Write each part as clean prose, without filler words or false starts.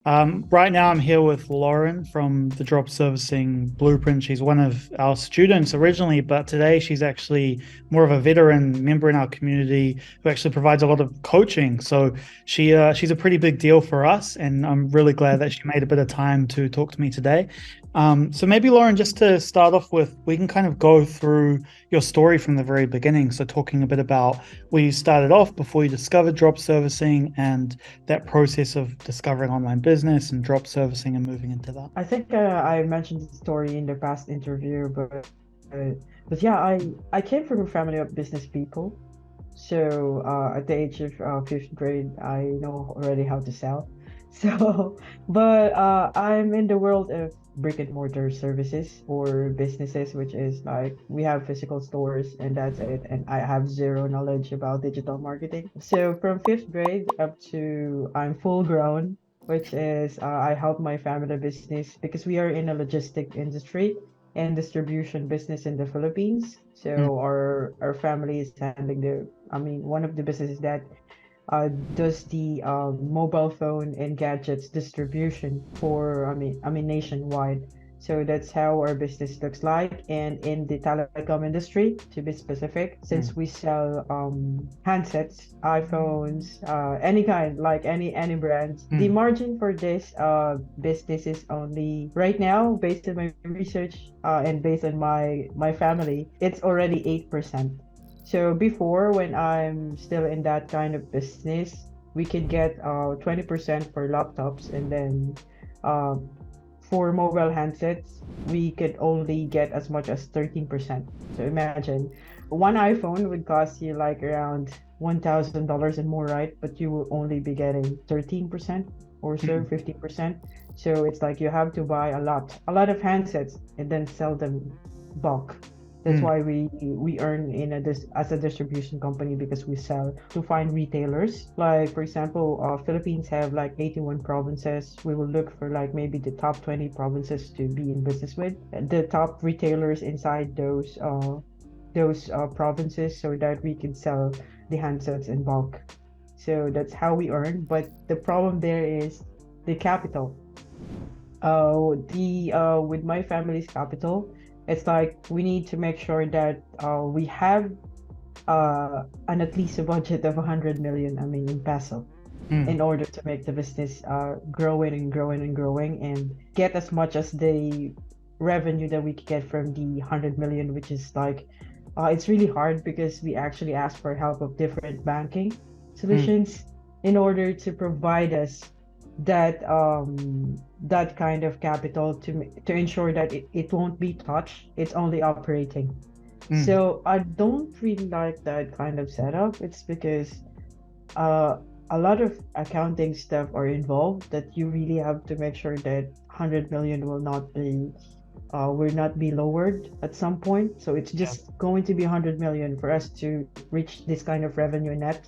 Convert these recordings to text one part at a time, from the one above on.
Right now, I'm here with Lauren from the Drop Servicing Blueprint. She's one of our students originally, but today she's actually more of a veteran member in our community who actually provides a lot of coaching. So she's a pretty big deal for us, and I'm really glad that she made a bit of time to talk to me today. So maybe Lauren, just to start off with, we can kind of go through your story from the very beginning. So talking a bit about where you started off before you discovered drop servicing and that process of discovering online business and drop servicing and moving into that. I think I mentioned the story in the past interview, uh, but yeah, I came from a family of business people. So at the age of fifth grade, I know already how to sell. So, but I'm in the world of brick and mortar services or businesses, which is like we have physical stores and that's it. And I have zero knowledge about digital marketing. So from fifth grade up to I'm full grown, which is I help my family business because we are in a logistic industry and distribution business in the Philippines. Mm, So our family is handling one of the businesses that does the mobile phone and gadgets distribution for nationwide. So that's how our business looks like. And in the telecom industry, to be specific, mm, since we sell handsets, iPhones, any kind, like any brands, the mm, margin for this business is only right now, based on my research and based on my family, it's already 8%. So before, when I'm still in that kind of business, we could get 20% for laptops, and then uh, for mobile handsets, we could only get as much as 13%. So imagine one iPhone would cost you like around $1,000 and more, right? But you will only be getting 13% or so, mm, 15%. So it's like you have to buy a lot of handsets and then sell them bulk. That's mm. why we earn in a this as a distribution company because we sell to find retailers. Like for example, Philippines have like 81 provinces. We will look for like maybe the top 20 provinces to be in business with, the top retailers inside those provinces, so that we can sell the handsets in bulk. So that's how we earn. But the problem there is the capital. The With my family's capital, it's like we need to make sure that we have an at least a budget of 100 million, I mean, in peso, Mm. in order to make the business growing and growing and growing and get as much as the revenue that we could get from the 100 million, which is like it's really hard because we actually ask for help of different banking Mm. solutions in order to provide us that kind of capital to ensure that it won't be touched, it's only operating. Mm. So I don't really like that kind of setup. It's because uh, a lot of accounting stuff are involved that you really have to make sure that 100 million will not be lowered at some point. So it's Yeah. just going to be 100 million for us to reach this kind of revenue net.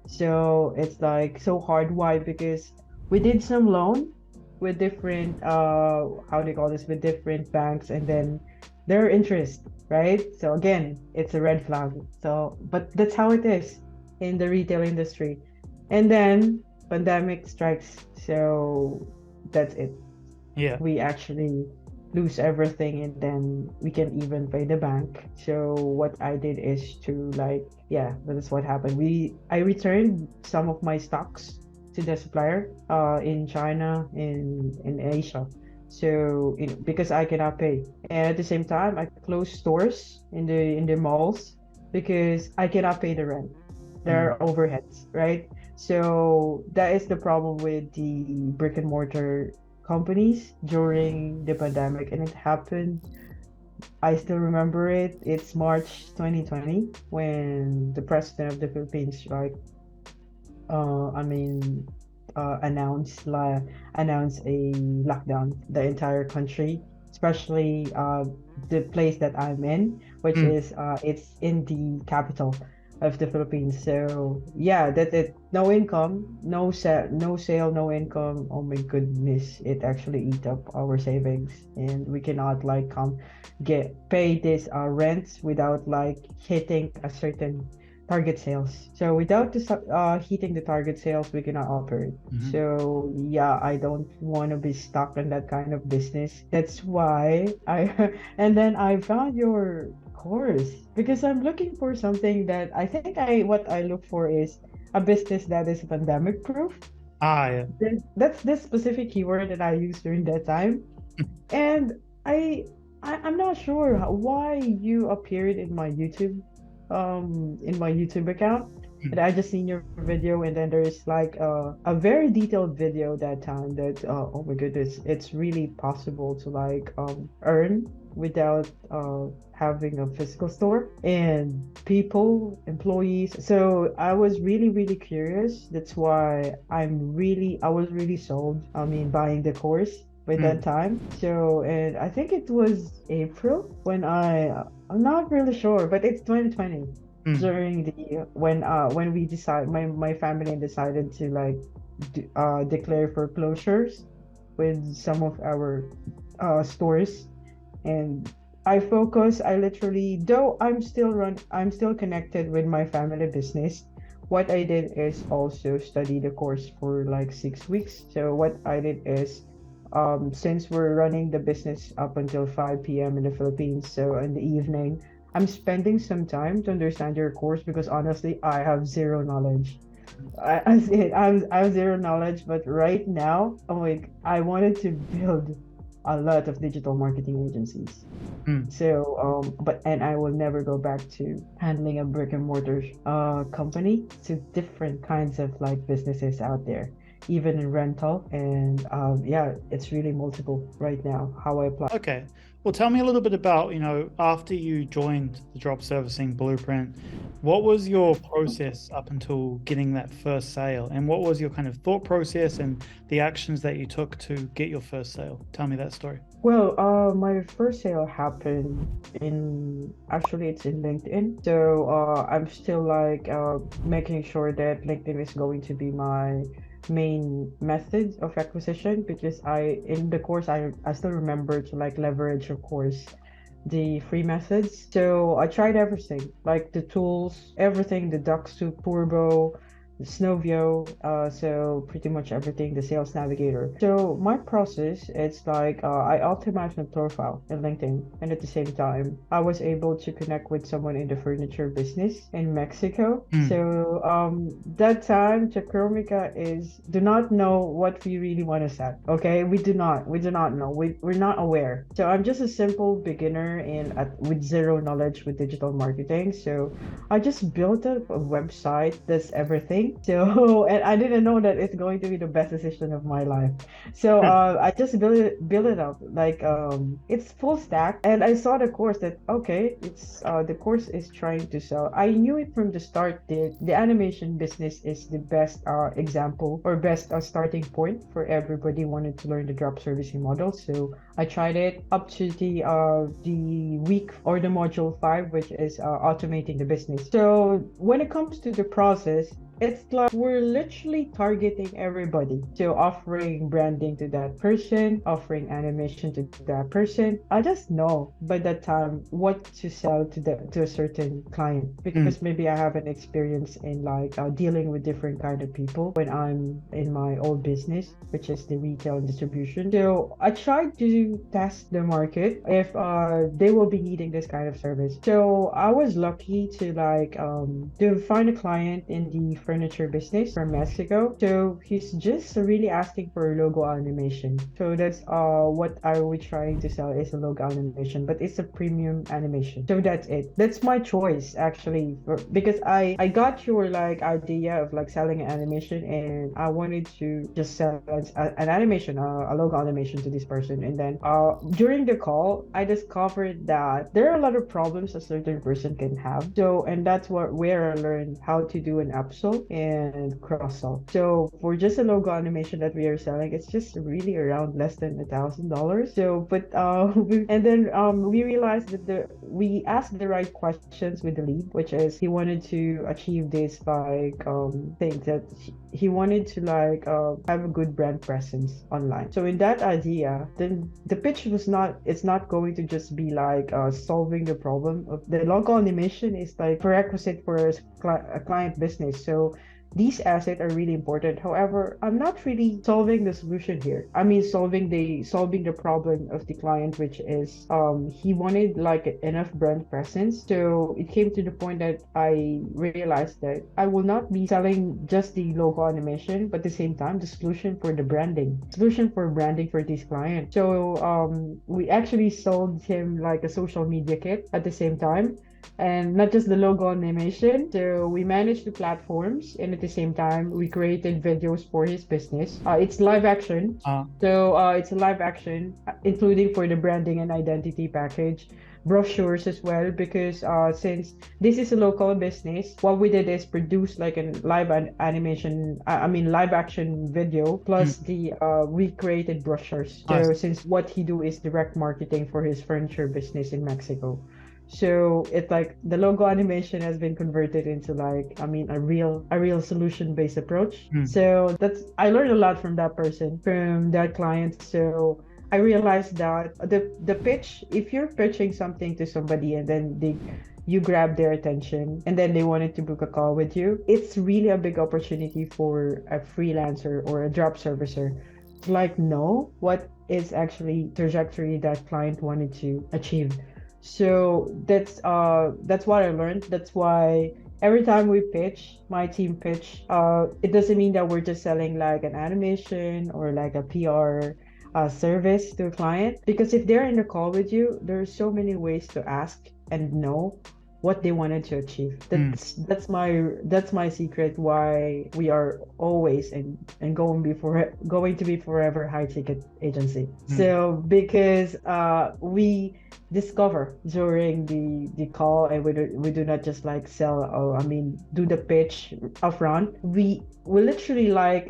So it's like so hard. Why? Because we did some loan with different how do you call this, with different banks, and then their interest, right? So again, it's a red flag. So but that's how it is in the retail industry. And then pandemic strikes. So that's it. Yeah. We actually lose everything, and then we can even pay the bank. So what I did is to like, yeah, that is what happened. I returned some of my stocks to the supplier in China, in Asia. So because I cannot pay, and at the same time I closed stores in the malls because I cannot pay the rent. There Mm. are overheads, right? So that is the problem with the brick and mortar companies during the pandemic, and it happened. I still remember it. It's March 2020 when the president of the Philippines, like, uh, I mean, announced a lockdown the entire country, especially the place that I'm in, which Mm. is it's in the capital of the Philippines. So yeah, that's it. No income, no sale, no income. Oh my goodness, it actually eat up our savings, and we cannot like get pay this rents without like hitting a certain target sales. So without hitting the target sales, we cannot operate. Hmm. So yeah, I don't want to be stuck in that kind of business. That's why I and then I found your course because I'm looking for something that I think I what I look for is a business that is pandemic proof. Ah, yeah. That's this specific keyword that I used during that time. And I, I'm not sure why you appeared in my YouTube account. And I just seen your video, and then there's like a very detailed video that time that oh my goodness, it's really possible to like earn without having a physical store and people, employees. So I was really curious. That's why I was really sold. I mean, buying the course by that Mm, time. So, and I think it was April when I'm not really sure, but it's 2020 mm, during the when we decide my family decided to like declare foreclosures with some of our stores. And I literally, though I'm still connected with my family business. What I did is also study the course for like 6 weeks. So what I did is, since we're running the business up until 5 p.m. in the Philippines, so in the evening, I'm spending some time to understand your course because honestly, I have zero knowledge. I have zero knowledge, but right now, I'm like, I wanted to build a lot of digital marketing agencies. mm. So, but and I will never go back to handling a brick and mortar company. To different kinds of like businesses out there, even in rental. And yeah, it's really multiple right now how I apply. Okay. Well, tell me a little bit about, after you joined the drop servicing blueprint, what was your process up until getting that first sale? And what was your kind of thought process and the actions that you took to get your first sale? Tell me that story. Well, my first sale happened in actually it's in LinkedIn. So I'm still like making sure that LinkedIn is going to be my main method of acquisition because I in the course I still remember to like leverage of course the free methods. So I tried everything, like the tools, everything, the DuckSoup Turbo, the Snowvio, so pretty much everything, the Sales Navigator. So my process, it's like I optimized my profile in LinkedIn, and at the same time, I was able to connect with someone in the furniture business in Mexico. Mm, So that time, Chakromica is do not know what we really want to sell. Okay, we do not know. We're not aware. So I'm just a simple beginner in with zero knowledge with digital marketing. So I just built a website that's everything. So, and I didn't know that it's going to be the best decision of my life. So, I just build it up like it's full stack, and I saw the course that okay, it's the course is trying to sell. I knew it from the start that the animation business is the best example or best starting point for everybody wanted to learn the drop servicing model. So I tried it up to the week or the module 5, which is automating the business. So when it comes to the process, it's like we're literally targeting everybody. So offering branding to that person, offering animation to that person. I just know by that time what to sell to a certain client mm, because maybe I have an experience in like dealing with different kind of people when I'm in my old business, which is the retail and distribution. So I tried to test the market if they will be needing this kind of service. So I was lucky to find a client in the furniture business from Mexico. So he's just really asking for a logo animation. So that's what I was trying to sell is a logo animation, but it's a premium animation. So that's it. That's my choice actually because I got your like idea of like selling an animation and I wanted to just sell an animation, a logo animation to this person. And then during the call, I discovered that there are a lot of problems a certain person can have. So, and that's where I learned how to do an upsell and cross sell. So for just a logo animation that we are selling, it's just really around less than $1,000. So, but and then we realized that we asked the right questions with the lead, which is he wanted to achieve this like thing that he wanted to like have a good brand presence online. So in that idea, then the pitch was not it's not going to just be like solving the problem of the logo animation is like prerequisite for a client business. So these assets are really important. However, I'm not really solving the solution here. I mean, solving the problem of the client, which is he wanted like enough brand presence. So it came to the point that I realized that I will not be selling just the logo animation, but at the same time the solution for branding for this client. So we actually sold him like a social media kit at the same time, and not just the logo animation. So we managed the platforms, and at the same time, we created videos for his business. It's live action. Uh, So it's a live action, including for the branding and identity package, brochures as well. Because since this is a local business, what we did is produce like a animation, I mean live action video plus the recreated brochures. So nice. since what he do is direct marketing for his furniture business in Mexico. So it's like the logo animation has been converted into like, I mean, a real solution based approach. So that's, I learned a lot from that person, from that client. So I realized that the pitch, if you're pitching something to somebody and then you grab their attention and then they wanted to book a call with you, it's really a big opportunity for a freelancer or a drop servicer to like know what is actually trajectory that client wanted to achieve. So that's what I learned. That's why every time we pitch, my team pitch, it doesn't mean that we're just selling like an animation or like a PR service to a client. Because if they're in the call with you, there's so many ways to ask and know what they wanted to achieve. That's my secret why we are always and going to be forever high ticket agency. So because we discover during the call, and we do not just like sell, or I mean do the pitch upfront. We literally like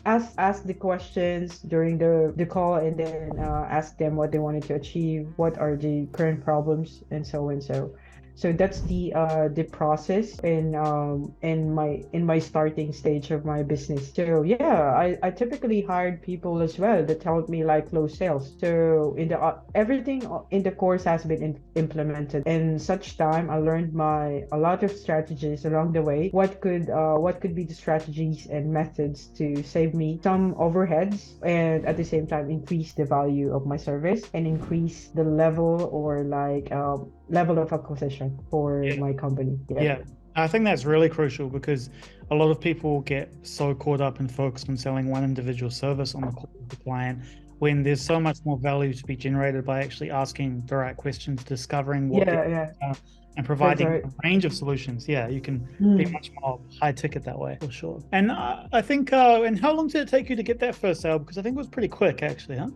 ask the questions during the call, and then ask them what they wanted to achieve, what are the current problems, and so and so. So that's the process in my starting stage of my business. So yeah, I typically hired people as well that helped me like close sales. So in the everything in the course has been implemented. And such time I learned a lot of strategies along the way. What could be the strategies and methods to save me some overheads, and at the same time increase the value of my service and increase the level or like level of acquisition for my company. Yeah. I think that's really crucial because a lot of people get so caught up and focused on selling one individual service on the call with the client, when there's so much more value to be generated by actually asking the right questions, discovering what and providing a range of solutions. Yeah, you can be much more high ticket that way, for sure. And I think, and how long did it take you to get that first sale? Because I think it was pretty quick, actually, huh?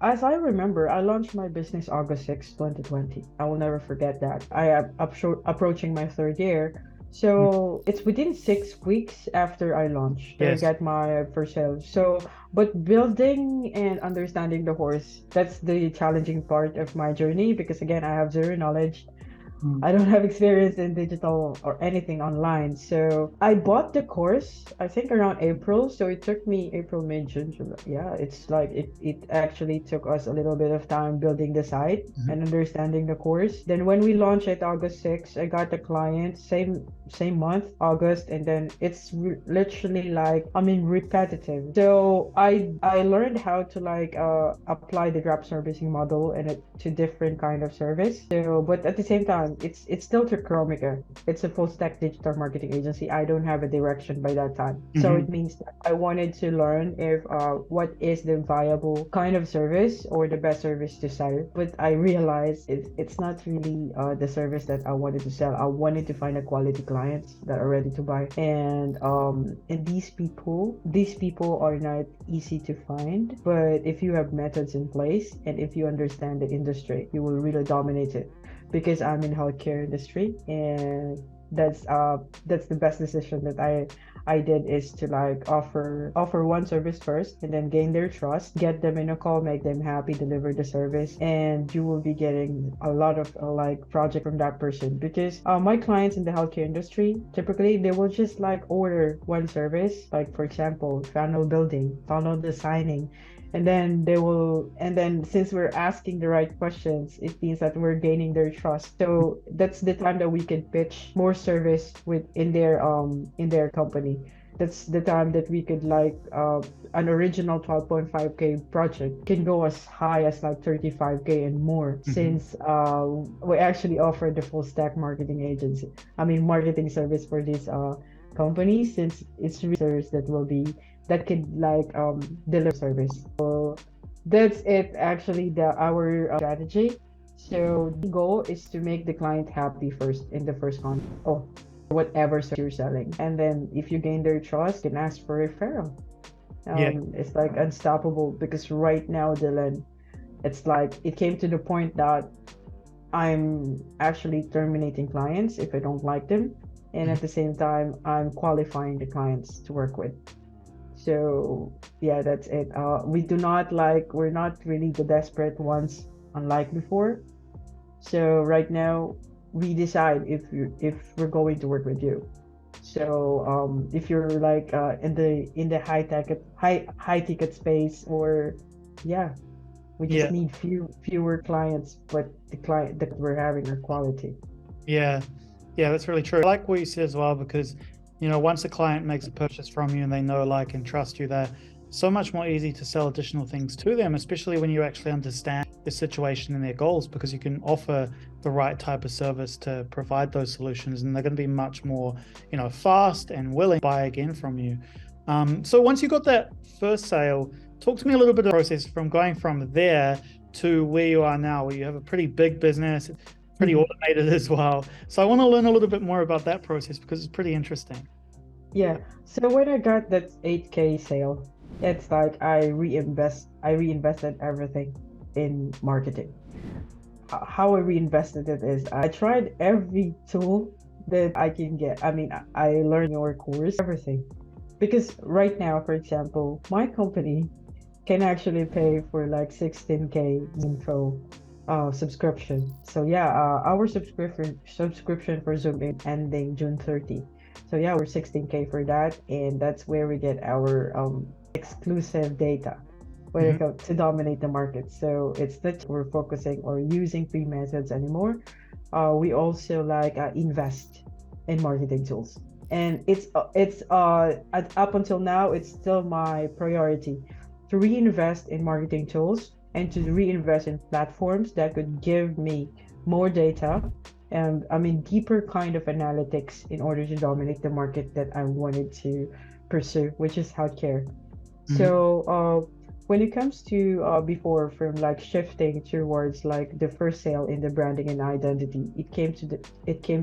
As I remember, I launched my business August 6th, 2020. I will never forget that. I am approaching my third year. So it's within 6 weeks after I launched that I got my first sale. So, but building and understanding the horse, that's the challenging part of my journey, because again, I have zero knowledge. I don't have experience in digital or anything online. So I bought the course, I think around April. So it took me April, May, June, July. Yeah, it's like it actually took us a little bit of time building the site and understanding the course. Then when we launched it August 6th, I got the client same month, August, and then it's literally like, I mean, repetitive. So I learned how to like apply the drop servicing model and to different kind of service. So but at the same time, it's still to Chromica. It's a full stack digital marketing agency. I don't have a direction by that time. So it means that I wanted to learn if what is the viable kind of service or the best service to sell. But I realized it's not really the service that I wanted to sell. I wanted to find a quality clients that are ready to buy. And these people are not easy to find. But if you have methods in place and if you understand the industry, you will really dominate it. Because I'm in healthcare industry, and that's the best decision that I did, is to like offer one service first and then gain their trust, get them in a call, make them happy, deliver the service, and you will be getting a lot of like project from that person. Because my clients in the healthcare industry, typically they will just like order one service, like for example funnel building, funnel designing, And then since we're asking the right questions, it means that we're gaining their trust. So that's the time that we can pitch more service with in their company. That's the time that we could like an original 12.5K project can go as high as like 35K and more, Hmm. since we actually offer the full stack marketing agency. I mean marketing service for these companies, since it's research that will be that could like deliver service. So that's it actually the our strategy. So the goal is to make the client happy first in the first con oh whatever service you're selling. And then if you gain their trust, you can ask for referral. Yeah. It's like unstoppable because right now, Dylan, it's like it came to the point that I'm actually terminating clients if I don't like them. And Mhm. at the same time, I'm qualifying the clients to work with. So yeah, that's it. We're not really the desperate ones, unlike before. So right now, we decide if we're going to work with you. So if you're like in the high ticket space, or yeah, we just Yeah. need fewer clients, but the client that we're having are quality. Yeah. Yeah, that's really true. I like what you said as well, because, once a client makes a purchase from you and they know, like, and trust you, they're so much more easy to sell additional things to them, especially when you actually understand their situation and their goals, because you can offer the right type of service to provide those solutions, and they're going to be much more, fast and willing to buy again from you. So once you got that first sale, talk to me a little bit of the process from going from there to where you are now, where you have a pretty big business, pretty automated as well. So I want to learn a little bit more about that process because it's pretty interesting. Yeah. So when I got that 8K sale, it's like I reinvested everything in marketing. How I reinvested it is I tried every tool that I can get. I mean, I learned your course, everything. Because right now, for example, my company can actually pay for like 16K info subscription. So yeah, our subscription for Zoom is ending June 30. So yeah, we're 16K for that, and that's where we get our exclusive data when it Hmm. comes to dominate the market. So it's not we're focusing or using free methods anymore. We also like invest in marketing tools, and up until now it's still my priority to reinvest in marketing tools and to reinvest in platforms that could give me more data and I mean deeper kind of analytics in order to dominate the market that I wanted to pursue, which is healthcare. Hmm. So when it comes to before from like shifting towards like the first sale in the branding and identity, it came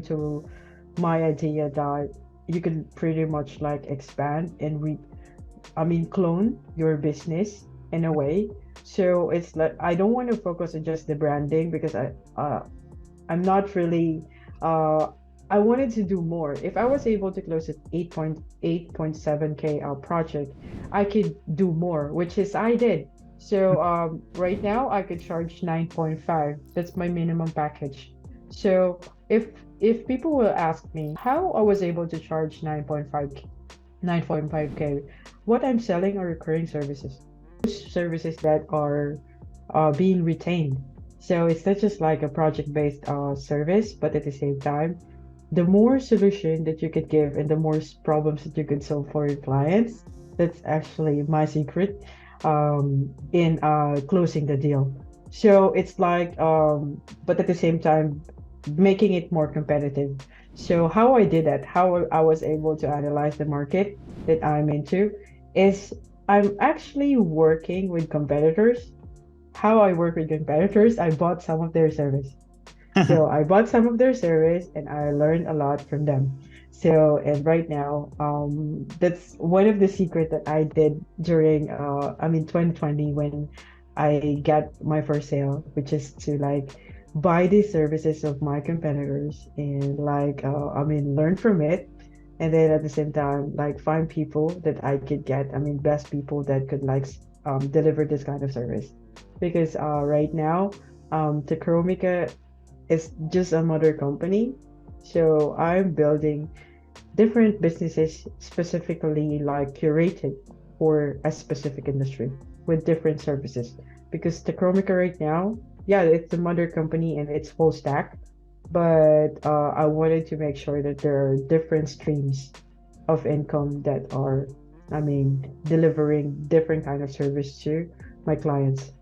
to my idea that you can pretty much like expand and clone your business in a way. So it's like I don't want to focus on just the branding because I'm not really uh I wanted to do more. If I was able to close at 8.7K project, I could do more, which is I did. So right now I could charge 9.5. That's my minimum package. So if people will ask me how I was able to charge 9.5K, what I'm selling are recurring services. Services that are being retained. So it's not just like a project-based service, but at the same time, the more solution that you could give and the more problems that you could solve for your clients, that's actually my secret in closing the deal. So it's like, but at the same time, making it more competitive. So how I did that, how I was able to analyze the market that I'm into, is I'm actually working with competitors. How I work with competitors, I bought some of their service. So I bought some of their service and I learned a lot from them. So, and right now, that's one of the secret that I did during, 2020 when I got my first sale, which is to like buy the services of my competitors and like, learn from it. And then at the same time, like find people that I could get, best people that could like deliver this kind of service. Because right now, Tacromica is just a mother company. So I'm building different businesses specifically like curated. for a specific industry with different services. Because Tacromica right now, yeah, it's the mother company and it's full stack, but I wanted to make sure that there are different streams of income that are, delivering different kind of service to my clients.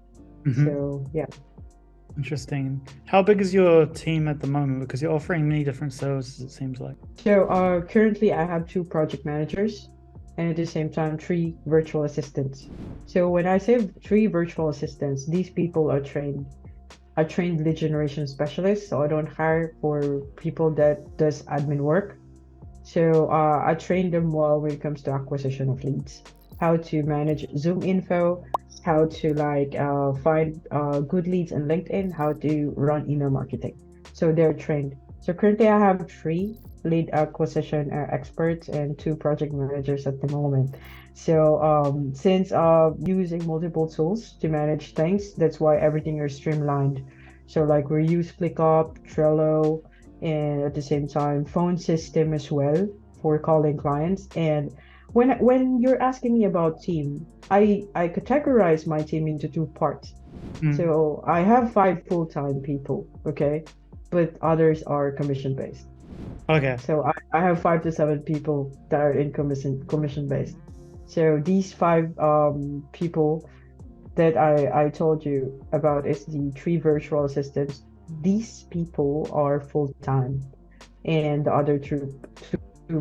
Hmm. So yeah. Interesting. How big is your team at the moment? Because you're offering many different services, it seems like. So currently I have two project managers and at the same time three virtual assistants. So when I say three virtual assistants, these people are trained lead generation specialists. So I don't hire for people that does admin work. So I train them well when it comes to acquisition of leads, how to manage Zoom info, how to find good leads on LinkedIn, how to run email marketing. So they're trained. So currently I have three lead acquisition experts and two project managers at the moment. So since using multiple tools to manage things, that's why everything is streamlined. So like we use ClickUp, Trello, and at the same time phone system as well for calling clients. And when you're asking me about team, I categorize my team into two parts. Mm. So I have five full-time people, okay, but others are commission based. Okay. So I have 5 to 7 people that are in commission based. So these five people that I told you about is the three virtual assistants. These people are full time, and the other two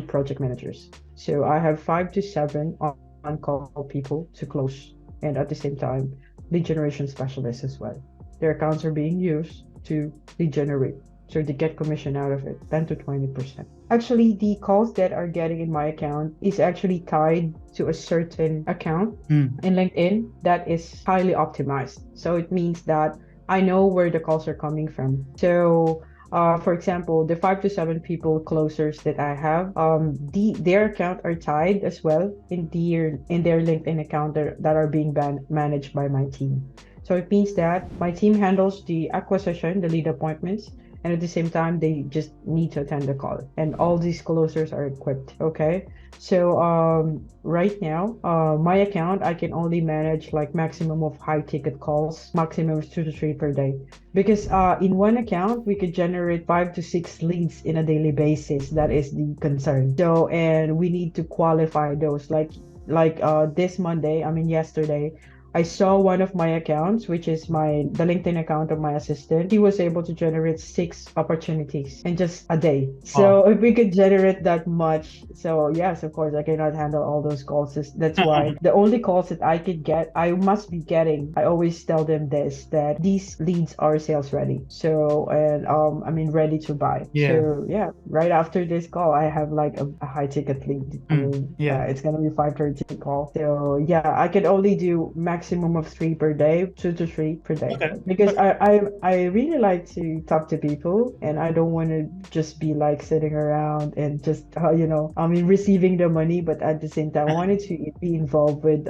project managers. So I have 5 to 7 on call people to close, and at the same time, lead generation specialists as well. Their accounts are being used to lead generate, so they get commission out of it, 10 to 20%. Actually, the calls that are getting in my account is actually tied to a certain account Mm. in LinkedIn that is highly optimized. So it means that I know where the calls are coming from. So for example, the 5 to 7 people closers that I have, their account are tied as well in their LinkedIn account that are being managed by my team. So it means that my team handles the acquisition, the lead appointments, and at the same time they just need to attend the call. And all these closers are equipped. Okay. So right now, my account I can only manage like maximum of high ticket calls, maximum is 2 to 3 per day. Because in one account, we could generate 5 to 6 leads in a daily basis. That is the concern. So, and we need to qualify those. This Monday, yesterday, I saw one of my accounts, which is the LinkedIn account of my assistant. He was able to generate 6 opportunities in just a day. Oh. So if we could generate that much, so yes, of course, I cannot handle all those calls. That's why the only calls that I could get, I must be getting. I always tell them this that these leads are sales ready. So and ready to buy. Yeah. So yeah, right after this call, I have like a high ticket lead. Yeah. It's gonna be 5:30 call. So yeah, I could only do maximum of 3 per day, 2 to 3 per day, Okay. because Okay. I really like to talk to people, and I don't want to just be like sitting around and just receiving the money, but at the same time, I wanted to be involved with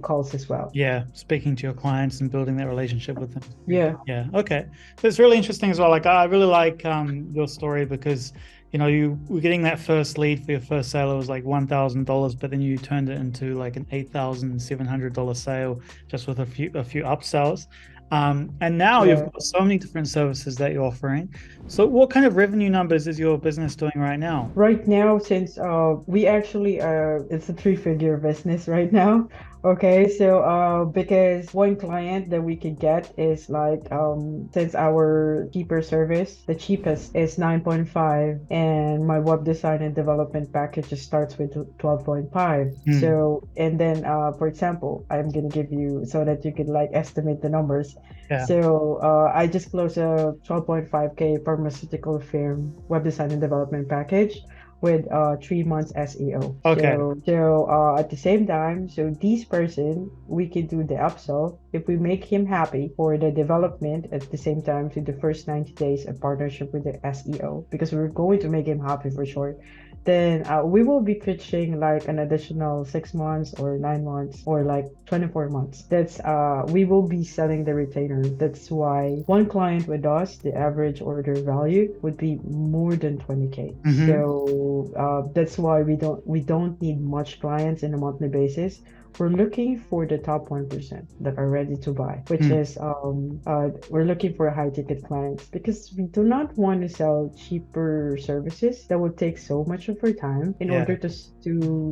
calls as well. Yeah, speaking to your clients and building that relationship with them. Yeah. Yeah, okay. So it's really interesting as well. Like I really like your story because you were getting that first lead for your first sale. It was like $1,000, but then you turned it into like an $8,700 sale just with a few upsells. And now you've Yeah. got so many different services that you're offering. So what kind of revenue numbers is your business doing right now? Right now, since we actually it's a three-figure business right now. Okay, so because one client that we could get is like since our cheaper service, the cheapest is 9.5, and my web design and development package just starts with 12.5. Hmm. So and then for example, I'm gonna give you so that you could like estimate the numbers. Yeah. So I just closed a 12.5K pharmaceutical firm web design and development package with 3 months SEO. Okay. So at the same time, so this person we can do the upsell if we make him happy for the development at the same time to the first 90 days of partnership with the SEO, because we're going to make him happy for sure. then we will be pitching like an additional 6 months or 9 months or like 24 months. That's we will be selling the retainer. That's why one client with us, the average order value would be more than 20K. Mm-hmm. So that's why we don't need much clients in a monthly basis. We're looking for the top 1% that are ready to buy, which Mm. is we're looking for high ticket clients because we do not want to sell cheaper services that would take so much of our time in Yeah. order to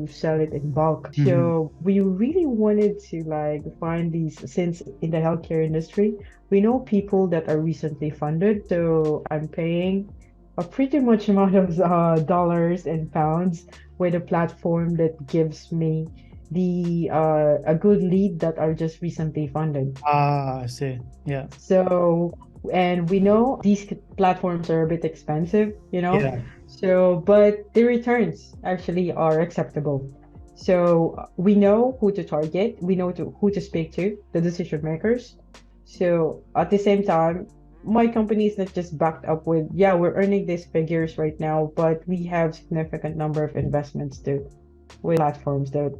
sell it in bulk. Mm-hmm. So we really wanted to like find these, since in the healthcare industry, we know people that are recently funded. So I'm paying a pretty much amount of dollars and pounds with a platform that gives me the a good lead that are just recently funded. Ah, I see. Yeah. So, and we know these platforms are a bit expensive, you know. Yeah. So, but the returns actually are acceptable. So we know who to target, we know who to speak to, the decision makers. So at the same time, my company is not just backed up with, yeah, we're earning these figures right now, but we have significant number of investments too with platforms that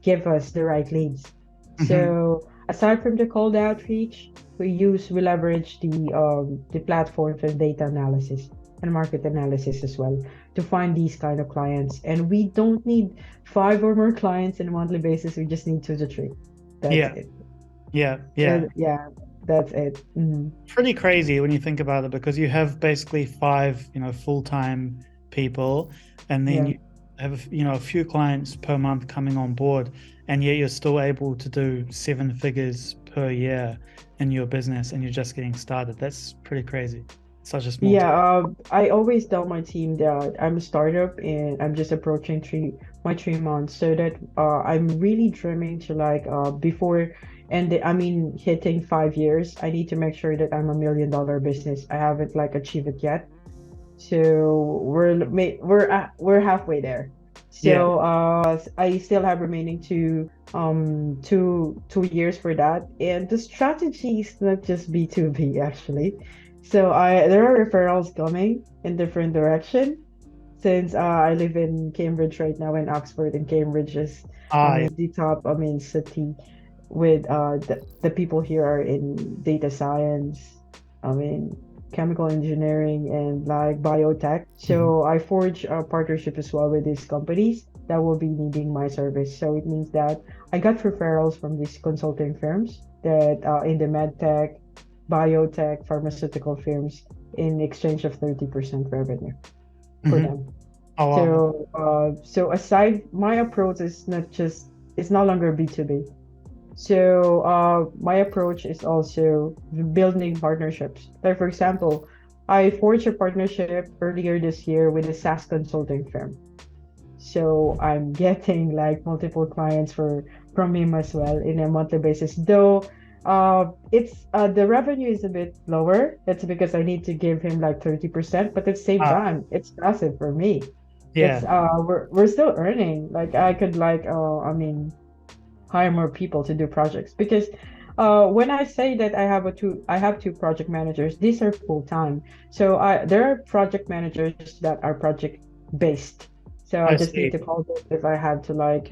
give us the right leads. Mm-hmm. So aside from the cold outreach, we leverage the platform for data analysis and market analysis as well to find these kind of clients. And we don't need five or more clients on a monthly basis. We just need two to three. That's Yeah. it. Yeah. Yeah. Yeah, that's it. Pretty crazy when you think about it because you have basically five, full-time people, and then Yeah. you have, a few clients per month coming on board, and yet you're still able to do seven figures per year in your business, and you're just getting started. That's pretty crazy. Such a small Yeah, team. I always tell my team that I'm a startup and I'm just approaching my 3 months, so that I'm really dreaming to like before, and I mean hitting 5 years, I need to make sure that I'm $1 million business. I haven't like achieved it yet, so we're halfway there. Yeah. So I still have remaining two years for that. And the strategy is not just B2B actually. So I there are referrals coming in different direction. Since I live in Cambridge right now, in Oxford, and Cambridge is, I Ah, yeah. mean, the top, I mean, city with the people here are in data science, I mean, chemical engineering and like biotech. Mhm. So I forge a partnership as well with these companies that will be needing my service. So it means that I got referrals from these consulting firms that in the med tech, biotech, pharmaceutical firms in exchange of 30% revenue for Mhm. them. Oh, wow. So aside, my approach is not just, it's no longer B2B. So my approach is also building partnerships. Like for example, I forged a partnership earlier this year with a SaaS consulting firm. So I'm getting like multiple clients from him as well in a monthly basis. Though it's the revenue is a bit lower. That's because I need to give him like 30%, but at the same Ah, time, it's passive for me. It's yeah. we're still earning. Like I could like I mean hire more people to do projects because when I say that I have two project managers, these are full time. So there are project managers that are project based. So I I just need see. to call them if I have to like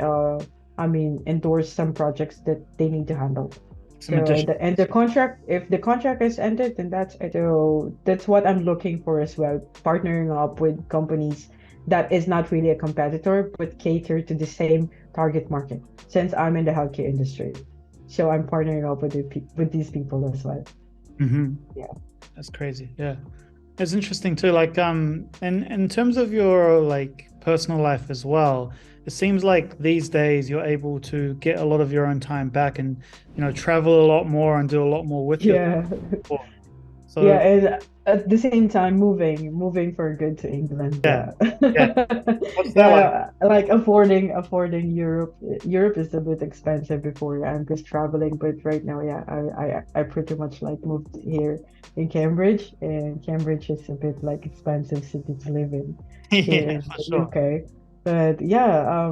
I mean endorse some projects that they need to handle. Some So additional. the contract, if the contract is ended, then that's it. So that's what I'm looking for as well, partnering up with companies that is not really a competitor but cater to the same target market since I'm in the healthcare industry. So I'm partnering up with with these people as well. Hmm. Yeah. That's crazy. Yeah. It's interesting too. Like, in terms of your like personal life as well, it seems like these days you're able to get a lot of your own time back and travel a lot more and do a lot more with your Yeah. sport. Yeah, So and at the same time moving for good to England. yeah, Yeah. yeah. What's that like? Yeah, like affording Europe. Europe is a bit expensive before I'm just traveling, but right now, yeah, I pretty much like moved here in Cambridge, and Cambridge is a bit like expensive city to live in here Yeah, in for the sure. UK. But yeah,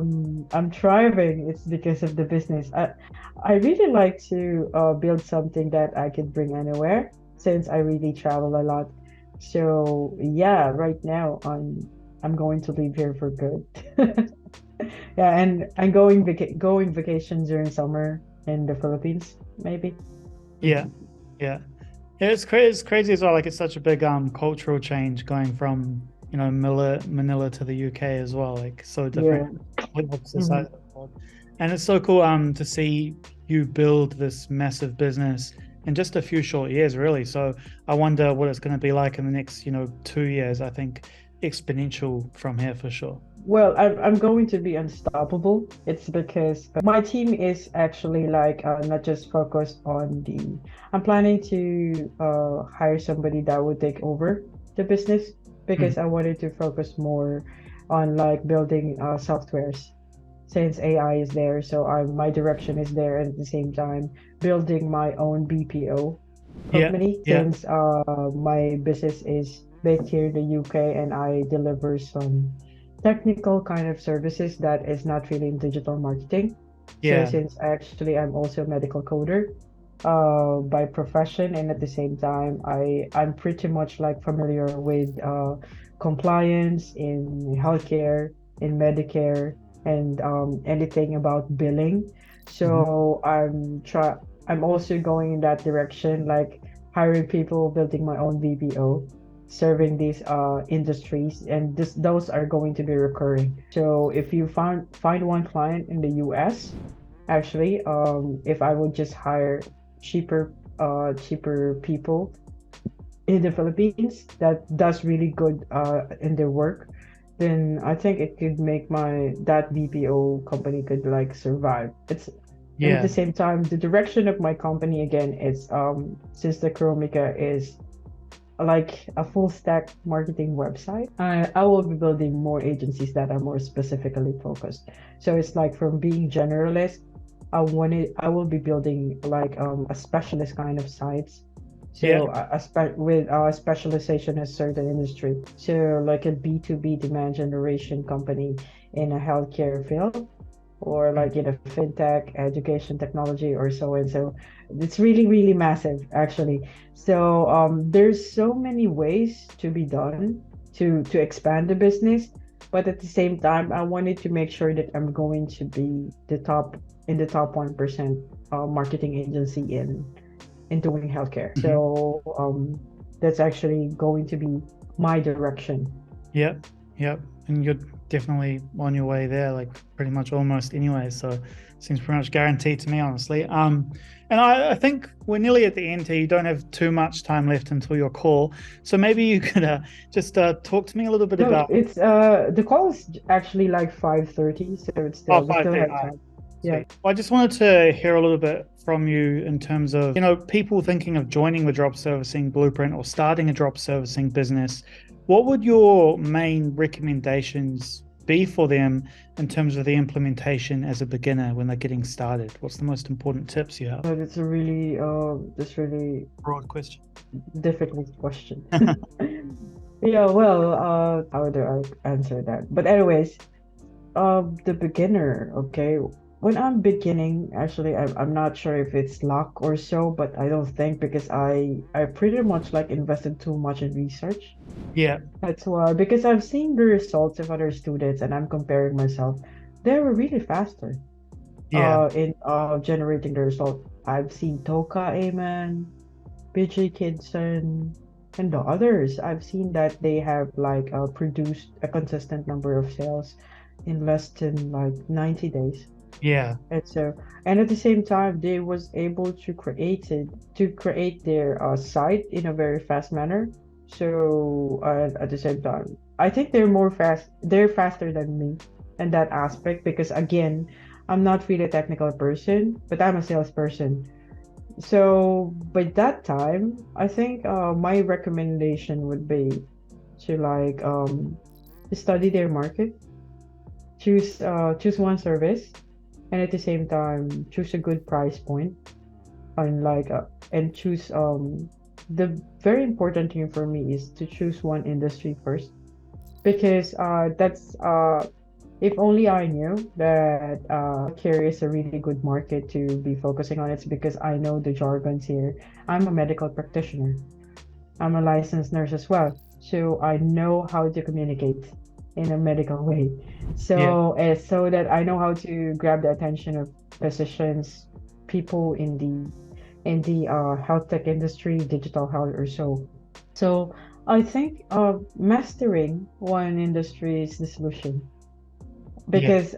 I'm thriving. It's because of the business. I really like to build something that I could bring anywhere since I really travel a lot. So yeah, right now I'm going to leave here for good. Yeah, and I'm going vacation during summer in the Philippines, maybe. Yeah, yeah. Yeah, it's crazy as well. Like it's such a big cultural change going from Manila to the UK as well. Like so different, Yeah. complete opposite Hmm. sides of the world. And it's so cool to see you build this massive business in just a few short years, really. So I wonder what it's going to be like in the next 2 years. I think exponential from here for sure. Well, I'm going to be unstoppable. It's because my team is actually like not just focused on the. I'm planning to hire somebody that would take over the business Mhm. because I wanted to focus more on like building softwares since AI is there. So my direction is there, and at the same time building my own BPO Yeah, company yeah, since my business is based here in the UK and I deliver some technical kind of services that is not really in digital marketing. So yeah, since actually I'm also a medical coder by profession, and at the same time I'm pretty much like familiar with compliance in healthcare, in Medicare, and anything about billing. mhm, So I'm also going in that direction, like hiring people, building my own VPO, serving these industries, and those are going to be recurring. So if you find one client in the US, actually, if I would just hire cheaper people in the Philippines that does really good in their work, then I think it could make my that BPO company could like survive. It's and at the yeah, same time, the direction of my company again is since the Chromica is like a full stack marketing website, I will be building more agencies that are more specifically focused. So it's like from being generalist, I will be building like a specialist kind of sites. yeah, So with specialization in a certain industry. So like a B2B demand generation company in a healthcare field or mm, like in a fintech, education technology or so and so. It's really, really massive actually. So there's so many ways to be done to expand the business, but at the same time, I wanted to make sure that I'm going to be the top 1% marketing agency in doing healthcare. mhm. So that's actually going to be my direction. Yep, yep. And you're definitely on your way there, like pretty much almost anyway. So seems pretty much guaranteed to me, honestly. And I think we're nearly at the end here. You don't have too much time left until your call. So maybe you could just talk to me a little bit No, about it's the call is actually like 5:30, so it's oh, still we five still there. have All right. time. Yeah. Sweet. Well, I just wanted to hear a little bit from you in terms of, people thinking of joining the drop servicing blueprint or starting a drop servicing business. What would your main recommendations be for them in terms of the implementation as a beginner when they're getting started? What's the most important tips you have? But it's a really that's really Broad question. difficult question. Yeah, well, how do I answer that? But anyways, the beginner, okay. When I'm beginning, actually, I'm not sure if it's luck or so, but I don't think because I pretty much like invested too much in research. Yeah, That's why, because I've seen the results of other students and I'm comparing myself. They were really faster yeah, in generating the result. I've seen Toka Amen, BJ Kidson, and the others. I've seen that they have like produced a consistent number of sales in less than like 90 days. yeah, And so, and at the same time, they was able to create their site in a very fast manner. So at the same time, I think they're faster than me in that aspect because again, I'm not really a technical person, but I'm a salesperson. So by that time, I think my recommendation would be to like to study their market, choose one service, and at the same time choose a good price point and like and choose the very important thing for me is to choose one industry first because that's if only I knew that care is a really good market to be focusing on. It's because I know the jargons here. I'm a medical practitioner. I'm a licensed nurse as well, so I know how to communicate. in a medical way. Yeah. So that I know how to grab the attention of physicians, people in the health tech industry, digital health or so. So I think mastering one industry is the solution Yeah. because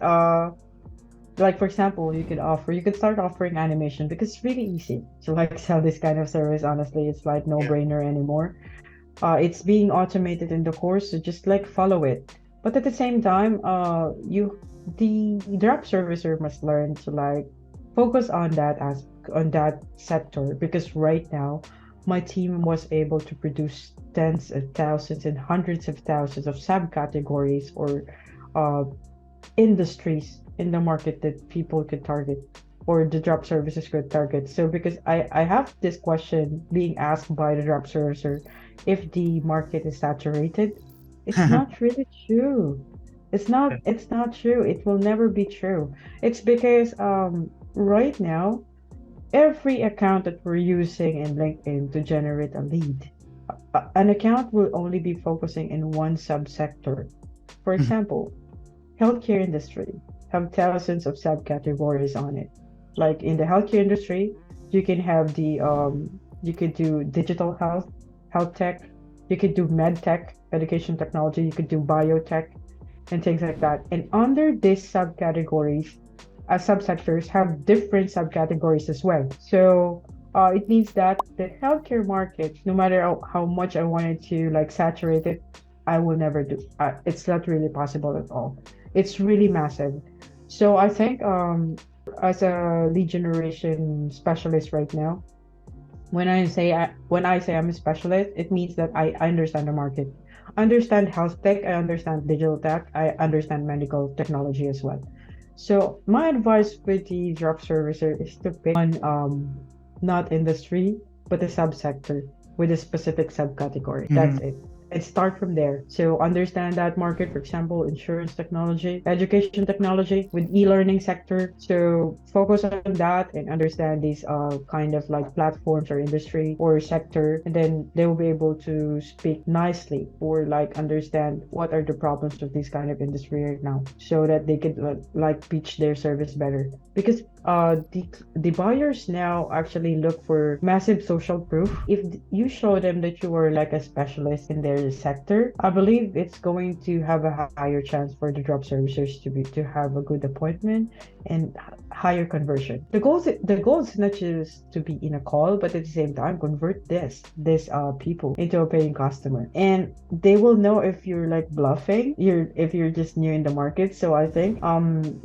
like for example, you could start offering animation because it's really easy to like sell this kind of service. Honestly, it's like no Yeah. brainer anymore. It's being automated in the course, so just like follow it. But at the same time, the drop servicer must learn to like focus on on that sector because right now my team was able to produce tens of thousands and hundreds of thousands of subcategories or uh, industries in the market that people could target or the drop services could target. So because I have this question being asked by the drop servicer if the market is saturated, it's not really true. It's not true. It will never be true. It's because right now every account that we're using in LinkedIn to generate a lead, an account will only be focusing in one subsector. For example, healthcare industry have thousands of subcategories on it. Like in the healthcare industry, you can have you could do digital health, health tech, you could do med tech, education technology, you could do biotech and things like that. And under these subcategories, subsectors have different subcategories as well. So it means that the healthcare market, no matter how much I wanted to like saturate it, I will never do. It's not really possible at all. It's really massive. So I think as a lead generation specialist right now, when I say I'm a specialist, it means that I understand the market. I understand health tech, I understand digital tech, I understand medical technology as well. So my advice with the drop servicer is to pick one not industry, but a subsector with a specific subcategory. That's it. And start from there. So understand that market, for example, insurance technology, education technology with e-learning sector. So focus on that and understand these kind of like platforms or industry or sector, and then they will be able to speak nicely or like understand what are the problems of this kind of industry right now, so that they could like pitch their service better. Because the buyers now actually look for massive social proof. If you show them that you are like a specialist in their sector, I believe it's going to have a higher chance for the drop servicers to have a good appointment and higher conversion. The goal is not just to be in a call, but at the same time convert this people into a paying customer, and they will know if you're like bluffing, if you're just new in the market. So I think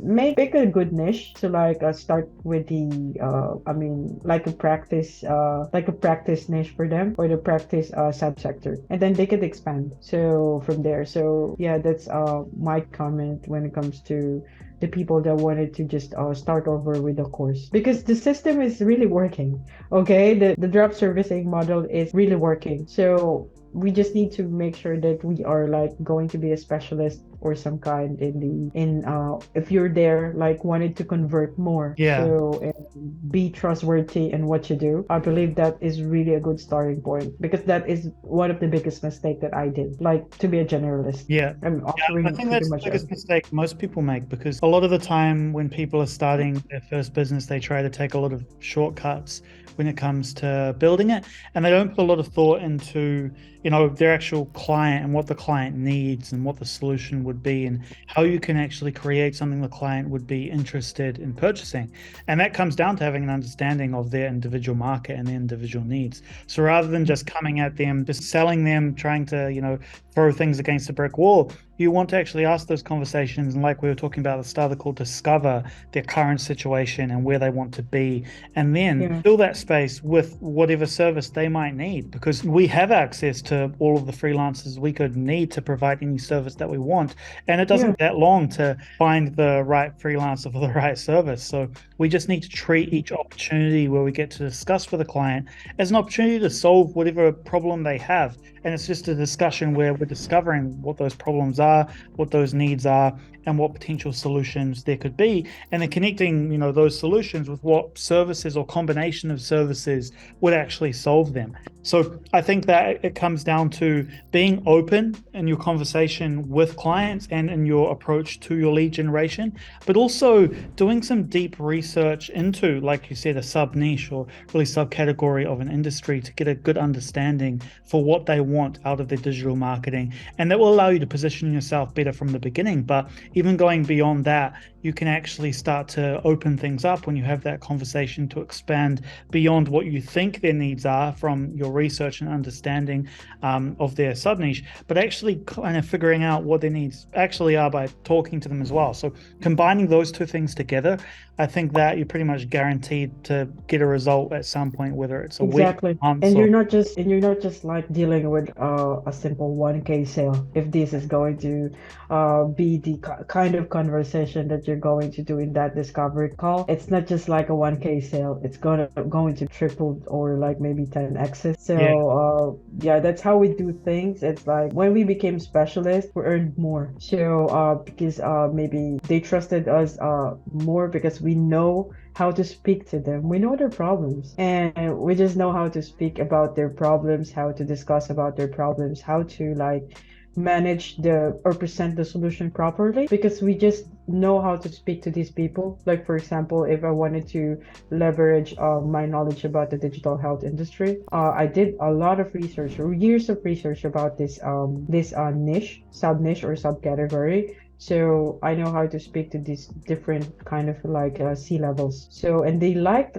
make pick a good niche to like start with the I mean like a practice niche for them or the practice subsector, and then they could expand so from there. So yeah, that's my comment when it comes to the people that wanted to just start over with the course, because the system is really working. Okay, the drop servicing model is really working. So we just need to make sure that we are like going to be a specialist or some kind in the in if you're there like wanted to convert more, Yeah. so and be trustworthy in what you do. I believe that is really a good starting point, because that is one of the biggest mistake that I did, like to be a generalist. Yeah. I'm Yeah, I offering think pretty that's the much biggest everything. mistake most people make, because a lot of the time when people are starting their first business, they try to take a lot of shortcuts when it comes to building it, and they don't put a lot of thought into, their actual client and what the client needs and what the solution would be and how you can actually create something the client would be interested in purchasing. And that comes down to having an understanding of their individual market and their individual needs. So rather than just coming at them, just selling them, trying to, throw things against a brick wall, you want to actually ask those conversations, and like we were talking about at the start of the call, discover their current situation and where they want to be, and then Yeah, fill that space with whatever service they might need, because we have access to all of the freelancers we could need to provide any service that we want, and it doesn't yeah, take that long to find the right freelancer for the right service. So we just need to treat each opportunity where we get to discuss with a client as an opportunity to solve whatever problem they have, and it's just a discussion where we're discovering what those problems are, what those needs are, and what potential solutions there could be, and then connecting, those solutions with what services or combination of services would actually solve them. So I think that it comes down to being open in your conversation with clients and in your approach to your lead generation, but also doing some deep research into, like you said, a sub niche or really subcategory of an industry to get a good understanding for what they want out of their digital marketing. And that will allow you to position yourself better from the beginning. But even going beyond that, you can actually start to open things up when you have that conversation to expand beyond what you think their needs are from your research and understanding of their sub niche, but actually kind of figuring out what their needs actually are by talking to them as well. So combining those two things together, I think that you're pretty much guaranteed to get a result at some point, whether it's a week, Exactly. months, And or you're not just like dealing with a simple 1K sale. If this is going to be the kind of conversation that you're going to do in that discovery call, it's not just like a 1K sale. It's going to triple or like maybe 10x's. yeah, So yeah, that's how we do things. It's like when we became specialists, we earned more. So because maybe they trusted us more because we know how to speak to them. We know their problems and we just know how to speak about their problems, how to discuss about their problems, how to like manage the or present the solution properly because we just know how to speak to these people. Like for example, if I wanted to leverage my knowledge about the digital health industry, I did a lot of research or years of research about this niche, sub niche or subcategory. So I know how to speak to these different kind of like C levels. So and they like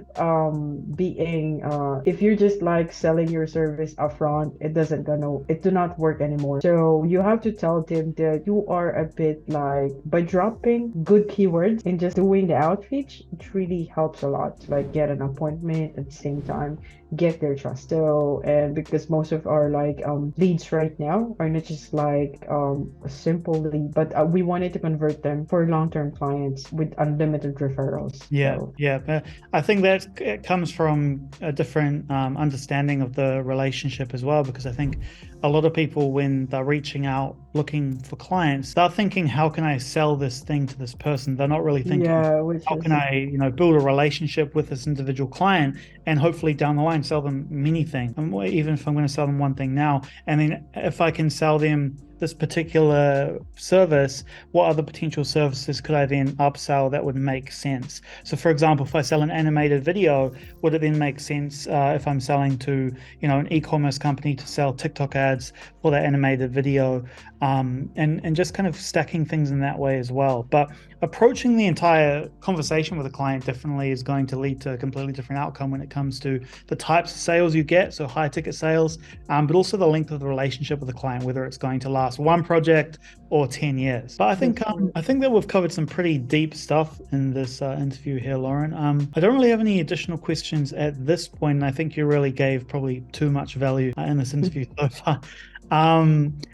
being if you're just like selling your service upfront, it do not work anymore. So you have to tell them that you are a bit like by dropping good keywords and just doing the outreach, it really helps a lot to like get an appointment at the same time get their trust. So and because most of our like leads right now are not just like a simple lead, but we wanted to convert them for long-term clients with unlimited referrals. yeah, So yeah. But I think that it comes from a different understanding of the relationship as well, because I think a lot of people, when they're reaching out looking for clients, they're thinking, how can I sell this thing to this person? They're not really thinking, yeah, which how can is I, build a relationship with this individual client and hopefully down the line sell them many things. And even if I'm going to sell them one thing now, and then if I can sell them this particular service, what other potential services could I then upsell that would make sense? So, for example, if I sell an animated video, would it then make sense if I'm selling to, an e-commerce company to sell TikTok ads for that animated video, and just kind of stacking things in that way as well. But approaching the entire conversation with a client definitely is going to lead to a completely different outcome when it comes to the types of sales you get, so high ticket sales, but also the length of the relationship with the client, whether it's going to last one project or 10 years. But that's I think that we've covered some pretty deep stuff in this interview here, Lauren. I don't really have any additional questions at this point, and I think you really gave probably too much value in this interview so far.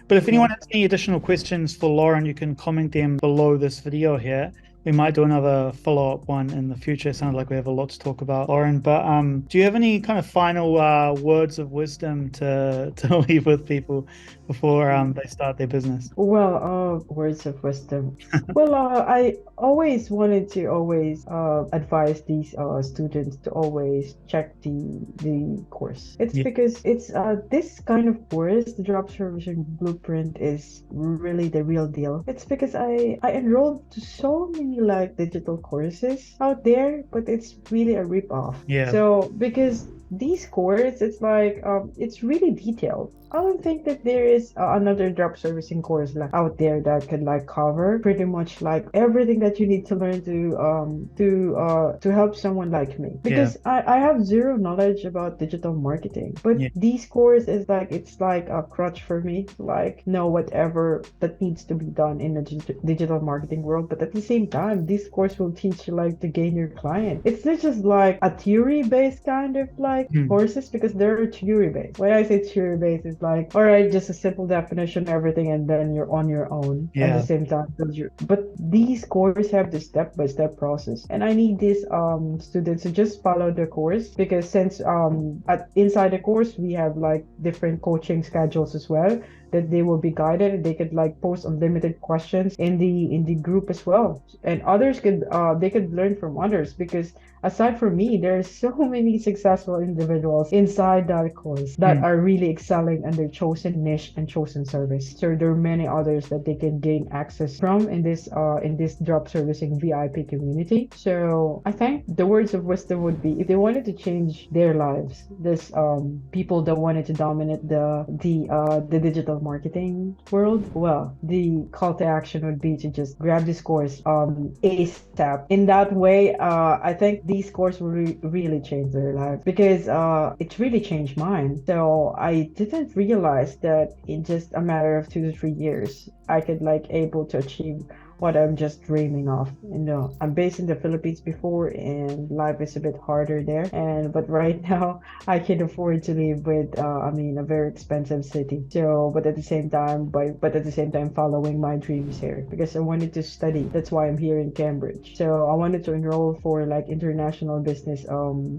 But if anyone yeah. has any additional questions for Lauren, you can comment them below this video here. We might do another follow-up one in the future. It sounds like we have a lot to talk about, Lauren. But do you have any kind of final words of wisdom to leave with people before they start their business? Well, words of wisdom. Well, I always wanted to always advise these students to always check the course. It's Yeah, because it's this kind of course, the job servicing blueprint is really the real deal. It's because I enrolled to so many like digital courses out there, but it's really a rip off. yeah, So because these courses, it's like it's really detailed. I don't think that there is another drop servicing course like out there that could like cover pretty much like everything that you need to learn to help someone like me. yeah, Because I have zero knowledge about digital marketing, but yeah, these course is like it's like a crutch for me to like know whatever that needs to be done in the digital marketing world. But at the same time, this course will teach you like to gain your client. It's not just like a theory based kind of like Hmm. courses because they're theory based. When I say theory based, it's like, all right, just a simple definition, everything, and then you're on your own at the yeah, same time. But these courses have the step-by-step process, and I need these students to just follow the course because since inside the course we have like different coaching schedules as well. that they will be guided. They could like post unlimited questions in the group as well, and others could they could learn from others, because aside from me, there are so many successful individuals inside that course that Mm. are really excelling in their chosen niche and chosen service. So there are many others that they can gain access from in this job servicing VIP community. So I think the words of wisdom would be, if they wanted to change their lives, this people that wanted to dominate the digital marketing world, well, the call to action would be to just grab this course ASAP. In that way, I think these courses will really change their lives, because it really changed mine. So I didn't realize that in just a matter of 2 to 3 years, I could like able to achieve what I'm just dreaming of. You know, I'm based in the Philippines before, and life is a bit harder there. And but right now, I can afford to live with, I mean, a very expensive city. So, but at the same time, following my dreams here, because I wanted to study. That's why I'm here in Cambridge. So I wanted to enroll for like international business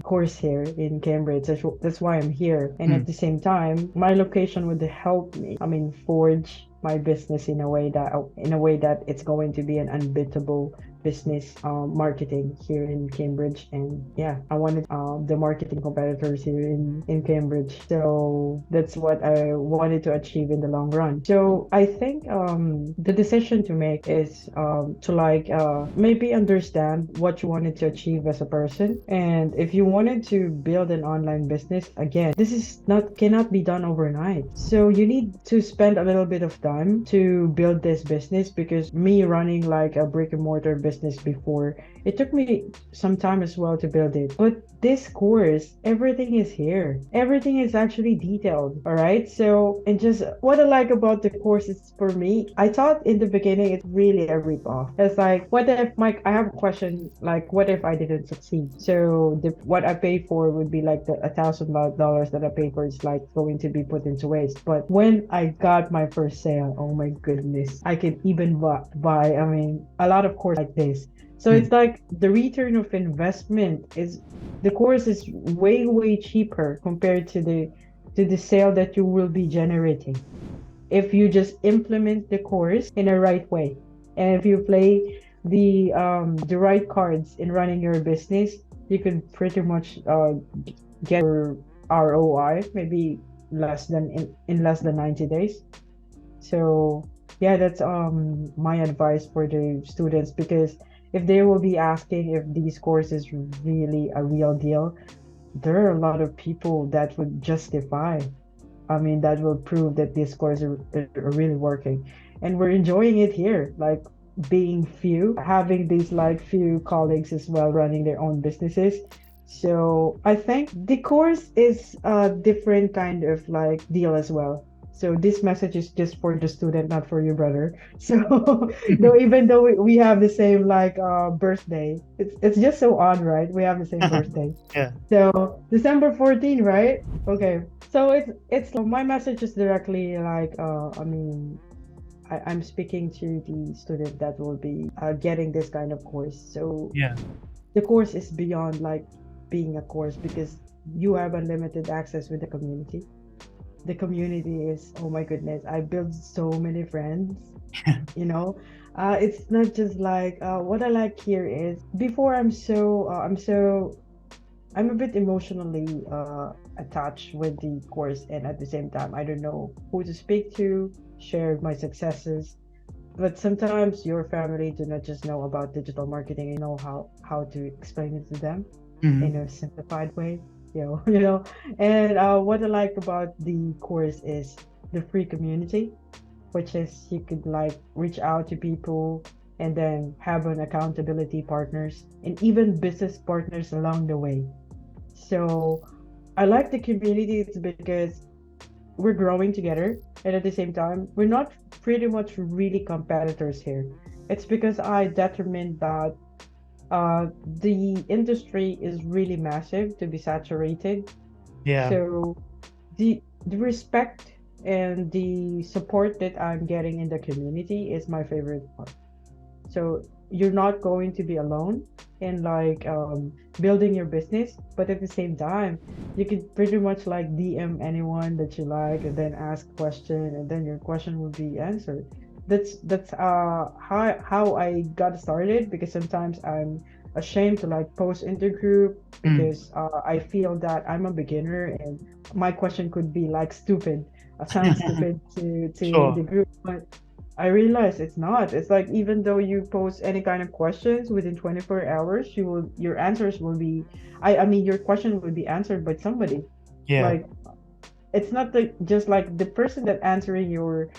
course here in Cambridge. That's why I'm here. And at Mm. the same time, my location would help me, I mean, forge my business in a way that it's going to be an unbeatable business marketing here in Cambridge. And yeah, I wanted the marketing competitors here in Cambridge. So that's what I wanted to achieve in the long run. So I think the decision to make is to like maybe understand what you wanted to achieve as a person. And if you wanted to build an online business, again, this is not cannot be done overnight. So you need to spend a little bit of time to build this business, because me running like a brick and mortar business before, it took me some time as well to build it. But this course, everything is here. Everything is actually detailed. All right. So, and just what I like about the course is, for me, I thought in the beginning it's really a rip-off. It's like, what if Mike, I have a question, like, what if I didn't succeed? So what I paid for would be like the $1,000 that I paid for is like going to be put into waste. But when I got my first sale, oh my goodness, I could even buy, I mean, a lot of courses like this. So Mm. it's like the return of investment is, the course is way cheaper compared to the sale that you will be generating if you just implement the course in a right way. And if you play the right cards in running your business, you could pretty much get your ROI maybe less than in less than 90 days. So yeah, that's my advice for the students, because if they will be asking if these courses really a real deal, there are a lot of people that would justify, I mean, that will prove that these courses are really working. And we're enjoying it here, like being few, having these like few colleagues as well running their own businesses. So I think the course is a different kind of like deal as well. So this message is just for the student, not for your brother. So though even though we have the same like birthday, it's just so odd, right? We have the same birthday. Yeah. So December 14, right? Okay. So it's my message is directly like I mean, I'm speaking to the student that will be getting this kind of course. So Yeah. the course is beyond like being a course, because you have unlimited access with the community. The community is, oh my goodness, I built so many friends, you know. It's not just like what I like here is, before I'm a bit emotionally attached with the course, and at the same time, I don't know who to speak to, share my successes. But sometimes your family do not just know about digital marketing, and know how to explain it to them in Mhm. a simplified way. You know. And what I like about the course is the free community, which is you could like reach out to people and then have an accountability partners and even business partners along the way. So I like the community, it's because we're growing together, and at the same time, we're not pretty much really competitors here. It's because I determined that the industry is really massive to be saturated. Yeah. So the respect and the support that I'm getting in the community is my favorite part. So you're not going to be alone in like building your business, but at the same time you could pretty much like DM anyone that you like and then ask question and then your question will be answered. That's how I got started, because sometimes I'm ashamed to like post in the group Mm. because I feel that I'm a beginner and my question could be like stupid, sound stupid to Sure. the group, but I realize it's not. It's like even though you post any kind of questions within 24 hours, your answers will be I mean your question will be answered by somebody. Yeah. Like it's not just like the person that answering your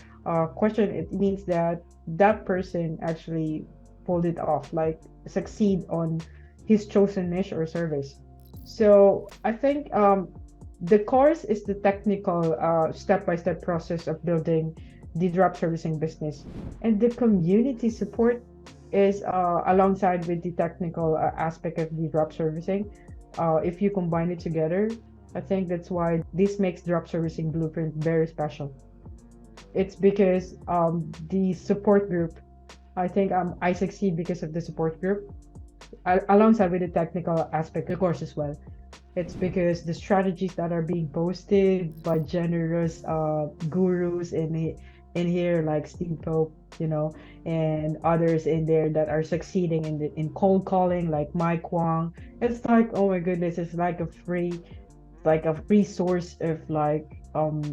question. It means that that person actually pulled it off, like succeed on his chosen niche or service. So I think the course is the technical step-by-step process of building the drop servicing business, and the community support is alongside with the technical aspect of the drop servicing. If you combine it together, I think that's why this makes drop servicing blueprint very special. It's because the support group. I think I succeed because of the support group, alongside with the technical aspect, of course, as well. It's because the strategies that are being posted by generous gurus in here like Steve Pope, and others in there that are succeeding in cold calling like Mike Wong. It's like, oh my goodness, it's like a free source of like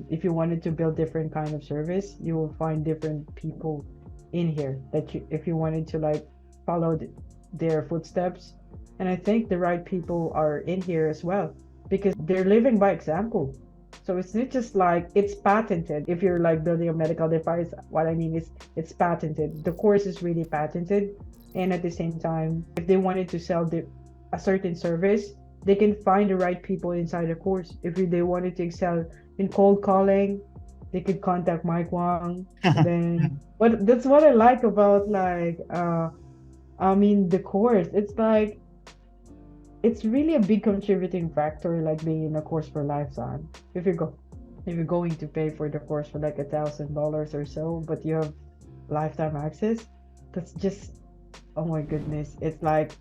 if you wanted to build different kind of service, you will find different people in here that you if you wanted to like follow their footsteps. And I think the right people are in here as well because they're living by example. So it's not just like it's patented. If you're like building a medical device, what I mean is it's patented. The course is really patented. And at the same time, if they wanted to sell a certain service, they can find the right people inside the course. If they wanted to excel in cold calling, they could contact Mike Wang. And then, but that's what I like about like, I mean, the course. It's like it's really a big contributing factor, like being in a course for lifetime. If you go, if you're going to pay for the course for like $1,000 or so, but you have lifetime access, that's just, oh my goodness, it's like,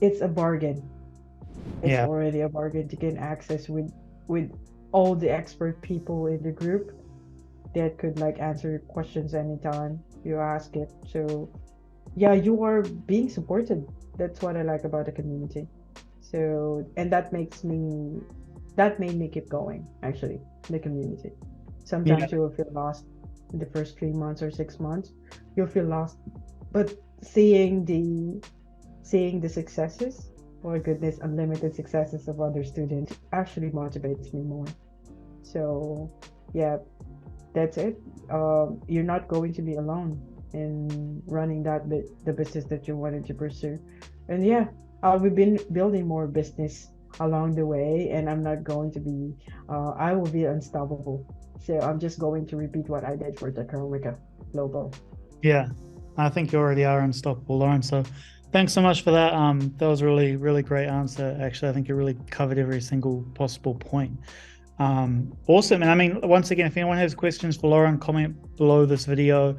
it's a bargain. It's Yeah. already a bargain to gain access with all the expert people in the group that could like answer your questions anytime you ask it. So yeah, you are being supported. That's what I like about the community. So, and that made me keep going, actually, the community. Yeah. Sometimes you will feel lost in the first 3 months or 6 months. You'll feel lost. But seeing the successes, oh my goodness, unlimited successes of other students actually motivates me more. So, yeah, that's it. You're not going to be alone in running the business that you wanted to pursue. And yeah, we've been building more business along the way, and I'm not going to be. I will be unstoppable. So I'm just going to repeat what I did for the Karomika Global. Yeah. I think you already are unstoppable, Lauren. So thanks so much for that. That was a really, really great answer. Actually, I think you really covered every single possible point. Awesome. And I mean, once again, if anyone has questions for Lauren, comment below this video.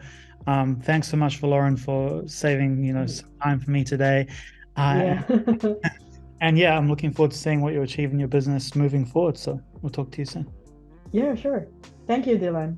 Thanks so much for Lauren for saving, some time for me today. Yeah. And yeah, I'm looking forward to seeing what you achieve in your business moving forward. So we'll talk to you soon. Yeah, sure. Thank you, Dylan.